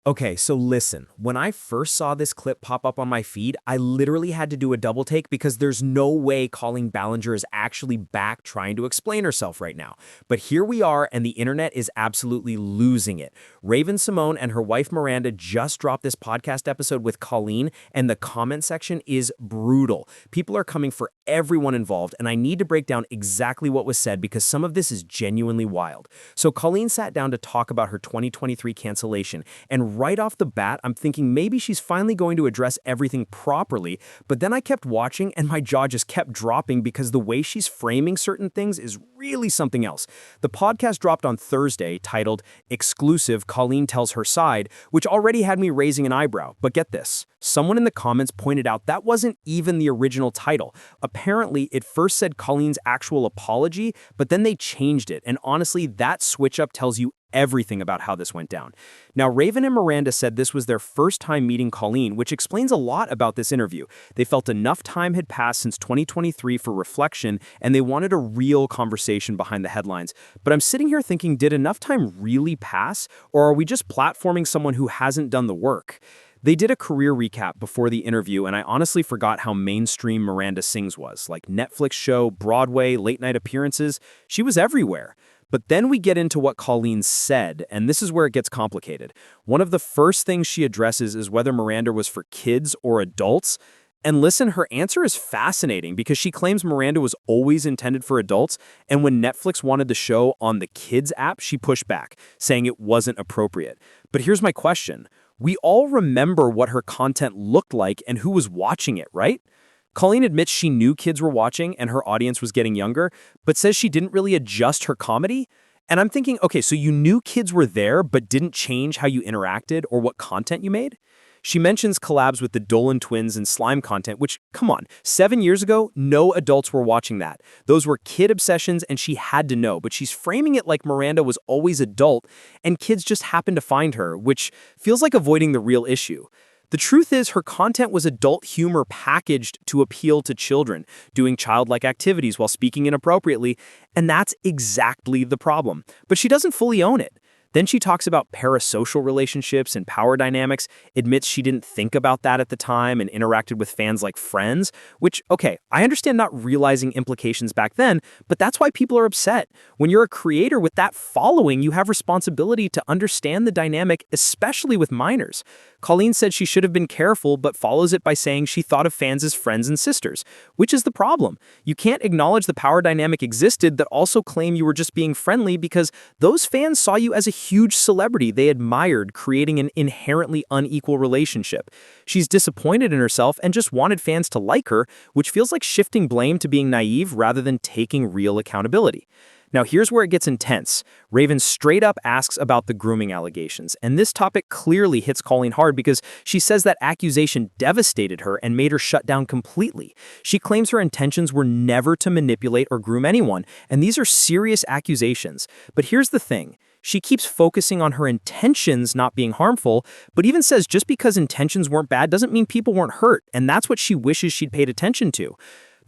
Okay, so listen, when I first saw this clip pop up on my feed, I literally had to do a double take because there's no way Colleen Ballinger is actually back trying to explain herself right now. But here we are, and the internet is absolutely losing it. Raven-Symoné and her wife Miranda just dropped this podcast episode with Colleen, and the comment section is brutal. People are coming for everyone involved, and I need to break down exactly what was said because some of this is genuinely wild. So Colleen sat down to talk about her 2023 cancellation, and right off the bat, I'm thinking maybe she's finally going to address everything properly, but then I kept watching and my jaw just kept dropping because the way she's framing certain things is really something else. The podcast dropped on Thursday, titled Exclusive, Colleen Tells Her Side, which already had me raising an eyebrow. But get this, someone in the comments pointed out that wasn't even the original title. Apparently, it first said Colleen's actual apology, but then they changed it, and honestly, that switch-up tells you everything about how this went down. Now, Raven and Miranda said this was their first time meeting Colleen, which explains a lot about this interview. They felt enough time had passed since 2023 for reflection, and they wanted a real conversation behind the headlines. But I'm sitting here thinking, did enough time really pass, or are we just platforming someone who hasn't done the work? They did a career recap before the interview, and I honestly forgot how mainstream Miranda Sings was. Like Netflix show, Broadway, late-night appearances, she was everywhere. But then we get into what Colleen said, and this is where it gets complicated. One of the first things she addresses is whether Miranda was for kids or adults. And listen, her answer is fascinating because she claims Miranda was always intended for adults, and when Netflix wanted the show on the Kids app, she pushed back, saying it wasn't appropriate. But here's my question. We all remember what her content looked like and who was watching it, right? Colleen admits she knew kids were watching and her audience was getting younger, but says she didn't really adjust her comedy. And I'm thinking, okay, so you knew kids were there, but didn't change how you interacted or what content you made? She mentions collabs with the Dolan twins and slime content, which, come on, 7 years ago, no adults were watching that. Those were kid obsessions and she had to know, but she's framing it like Miranda was always adult and kids just happened to find her, which feels like avoiding the real issue. The truth is, her content was adult humor packaged to appeal to children, doing childlike activities while speaking inappropriately, and that's exactly the problem. But she doesn't fully own it. Then she talks about parasocial relationships and power dynamics, admits she didn't think about that at the time and interacted with fans like friends, which, okay, I understand not realizing implications back then, but that's why people are upset. When you're a creator with that following, you have responsibility to understand the dynamic, especially with minors. Colleen said she should have been careful, but follows it by saying she thought of fans as friends and sisters, which is the problem. You can't acknowledge the power dynamic existed that also claim you were just being friendly because those fans saw you as a huge celebrity they admired, creating an inherently unequal relationship. She's disappointed in herself and just wanted fans to like her, which feels like shifting blame to being naive rather than taking real accountability. Now here's where it gets intense. Raven straight up asks about the grooming allegations, and this topic clearly hits Colleen hard because she says that accusation devastated her and made her shut down completely. She claims her intentions were never to manipulate or groom anyone, and these are serious accusations. But here's the thing. She keeps focusing on her intentions not being harmful, but even says just because intentions weren't bad doesn't mean people weren't hurt, and that's what she wishes she'd paid attention to.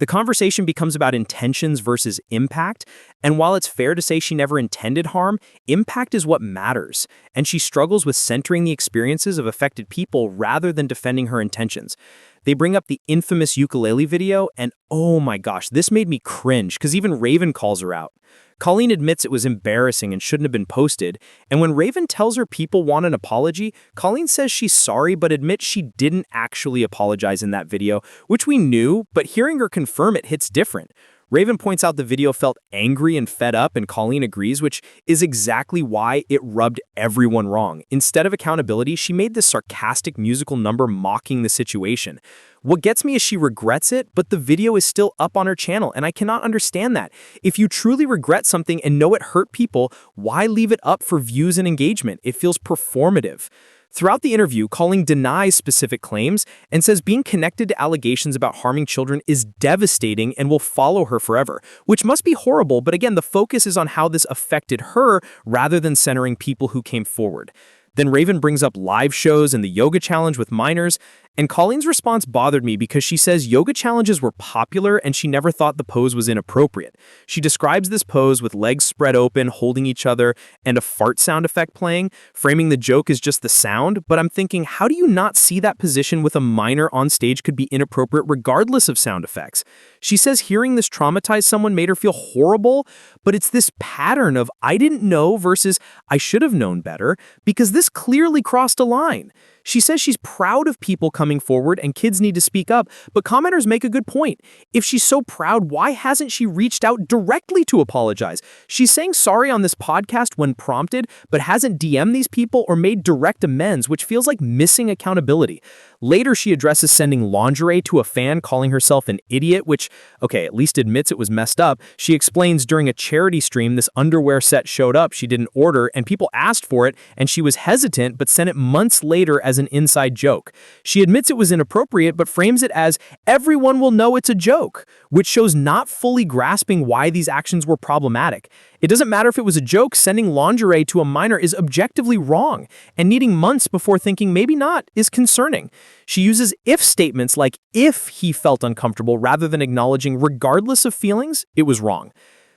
The conversation becomes about intentions versus impact, and while it's fair to say she never intended harm, impact is what matters, and she struggles with centering the experiences of affected people rather than defending her intentions. They bring up the infamous ukulele video, and oh my gosh, this made me cringe because even Raven calls her out. Colleen admits it was embarrassing and shouldn't have been posted, and when Raven tells her people want an apology, Colleen says she's sorry but admits she didn't actually apologize in that video, which we knew, but hearing her confirm it hits different. Raven points out the video felt angry and fed up, and Colleen agrees, which is exactly why it rubbed everyone wrong. Instead of accountability, she made this sarcastic musical number mocking the situation. What gets me is she regrets it, but the video is still up on her channel, and I cannot understand that. If you truly regret something and know it hurt people, why leave it up for views and engagement? It feels performative. Throughout the interview, Colleen denies specific claims and says being connected to allegations about harming children is devastating and will follow her forever, which must be horrible, but again, the focus is on how this affected her rather than centering people who came forward. Then Raven brings up live shows and the yoga challenge with minors, And Colleen's response bothered me because she says yoga challenges were popular and she never thought the pose was inappropriate. She describes this pose with legs spread open, holding each other, and a fart sound effect playing, framing the joke as just the sound, but I'm thinking, how do you not see that position with a minor on stage could be inappropriate regardless of sound effects? She says hearing this traumatize someone made her feel horrible, but it's this pattern of I didn't know versus I should have known better, because this clearly crossed a line. She says she's proud of people coming forward and kids need to speak up, but commenters make a good point. If she's so proud, why hasn't she reached out directly to apologize? She's saying sorry on this podcast when prompted, but hasn't DM'd these people or made direct amends, which feels like missing accountability. Later, she addresses sending lingerie to a fan, calling herself an idiot, which, okay, at least admits it was messed up. She explains during a charity stream this underwear set showed up she didn't order, and people asked for it, and she was hesitant, but sent it months later as an inside joke. She admits it was inappropriate, but frames it as everyone will know it's a joke, which shows not fully grasping why these actions were problematic. It doesn't matter if it was a joke, sending lingerie to a minor is objectively wrong, and needing months before thinking maybe not is concerning. She uses if statements like if he felt uncomfortable rather than acknowledging regardless of feelings, it was wrong.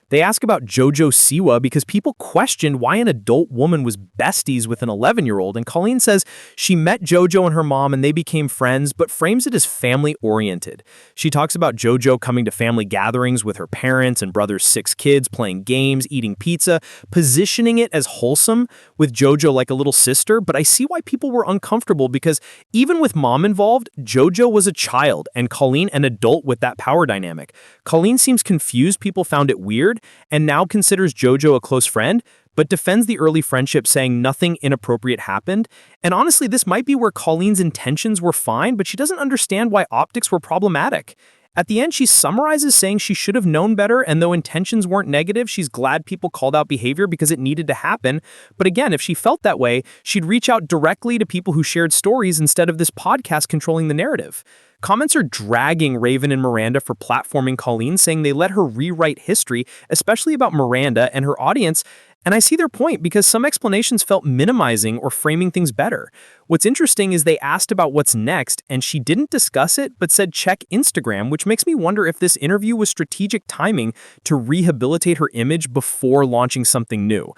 They ask about JoJo Siwa because people questioned why an adult woman was besties with an 11-year-old, and Colleen says she met JoJo and her mom and they became friends, but frames it as family-oriented. She talks about JoJo coming to family gatherings with her parents and brother's 6 kids, playing games, eating pizza, positioning it as wholesome, with JoJo like a little sister, but I see why people were uncomfortable because even with mom involved, JoJo was a child and Colleen an adult with that power dynamic. Colleen seems confused people found it weird, and now considers JoJo a close friend, but defends the early friendship saying nothing inappropriate happened. And honestly, this might be where Colleen's intentions were fine, but she doesn't understand why optics were problematic. At the end, she summarizes saying she should have known better, and though intentions weren't negative, she's glad people called out behavior because it needed to happen. But again, if she felt that way, she'd reach out directly to people who shared stories instead of this podcast controlling the narrative. Comments are dragging Raven and Miranda for platforming Colleen, saying they let her rewrite history, especially about Miranda and her audience, and I see their point because some explanations felt minimizing or framing things better. What's interesting is they asked about what's next, and she didn't discuss it, but said check Instagram, which makes me wonder if this interview was strategic timing to rehabilitate her image before launching something new.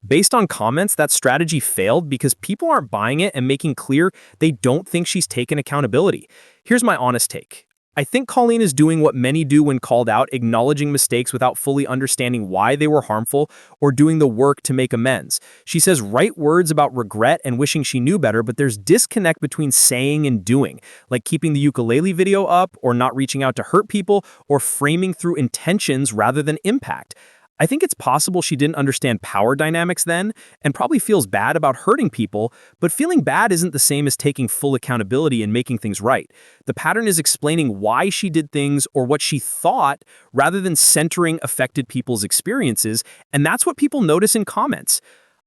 Based on comments, that strategy failed because people aren't buying it and making clear they don't think she's taken accountability. Here's my honest take. I think Colleen is doing what many do when called out, acknowledging mistakes without fully understanding why they were harmful or doing the work to make amends. She says right words about regret and wishing she knew better, but there's disconnect between saying and doing, like keeping the ukulele video up or not reaching out to hurt people or framing through intentions rather than impact. I think it's possible she didn't understand power dynamics then and probably feels bad about hurting people, but feeling bad isn't the same as taking full accountability and making things right. The pattern is explaining why she did things or what she thought rather than centering affected people's experiences, and that's what people notice in comments.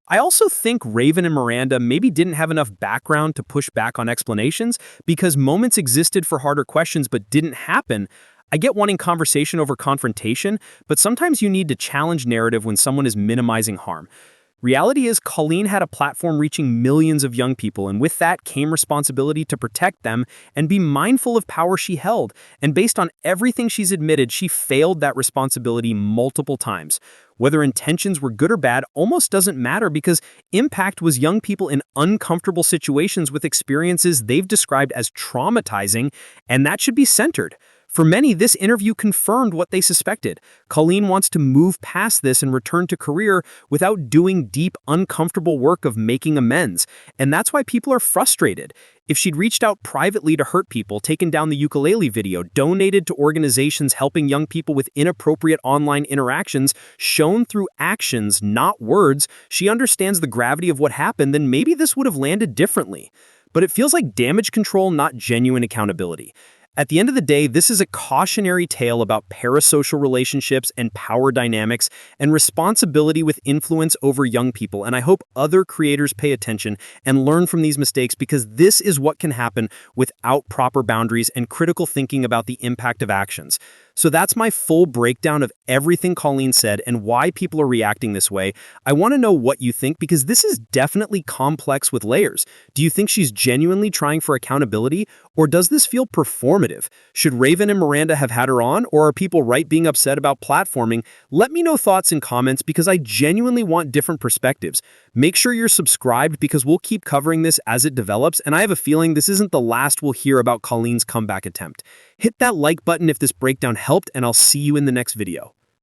I also think Raven and Miranda maybe didn't have enough background to push back on explanations because moments existed for harder questions but didn't happen. I get wanting conversation over confrontation, but sometimes you need to challenge narrative when someone is minimizing harm. Reality is Colleen had a platform reaching millions of young people, and with that came responsibility to protect them and be mindful of power she held. And based on everything she's admitted, she failed that responsibility multiple times. Whether intentions were good or bad almost doesn't matter because impact was young people in uncomfortable situations with experiences they've described as traumatizing, and that should be centered. For many, this interview confirmed what they suspected. Colleen wants to move past this and return to career without doing deep, uncomfortable work of making amends. And that's why people are frustrated. If she'd reached out privately to hurt people, taken down the ukulele video, donated to organizations helping young people with inappropriate online interactions, shown through actions, not words, she understands the gravity of what happened, then maybe this would have landed differently. But it feels like damage control, not genuine accountability. At the end of the day, this is a cautionary tale about parasocial relationships and power dynamics and responsibility with influence over young people, and I hope other creators pay attention and learn from these mistakes because this is what can happen without proper boundaries and critical thinking about the impact of actions. So that's my full breakdown of everything Colleen said and why people are reacting this way. I want to know what you think because this is definitely complex with layers. Do you think she's genuinely trying for accountability, or does this feel performative? Should Raven and Miranda have had her on, or are people right being upset about platforming? Let me know thoughts in comments because I genuinely want different perspectives. Make sure you're subscribed because we'll keep covering this as it develops, and I have a feeling this isn't the last we'll hear about Colleen's comeback attempt. Hit that like button if this breakdown helped, and I'll see you in the next video.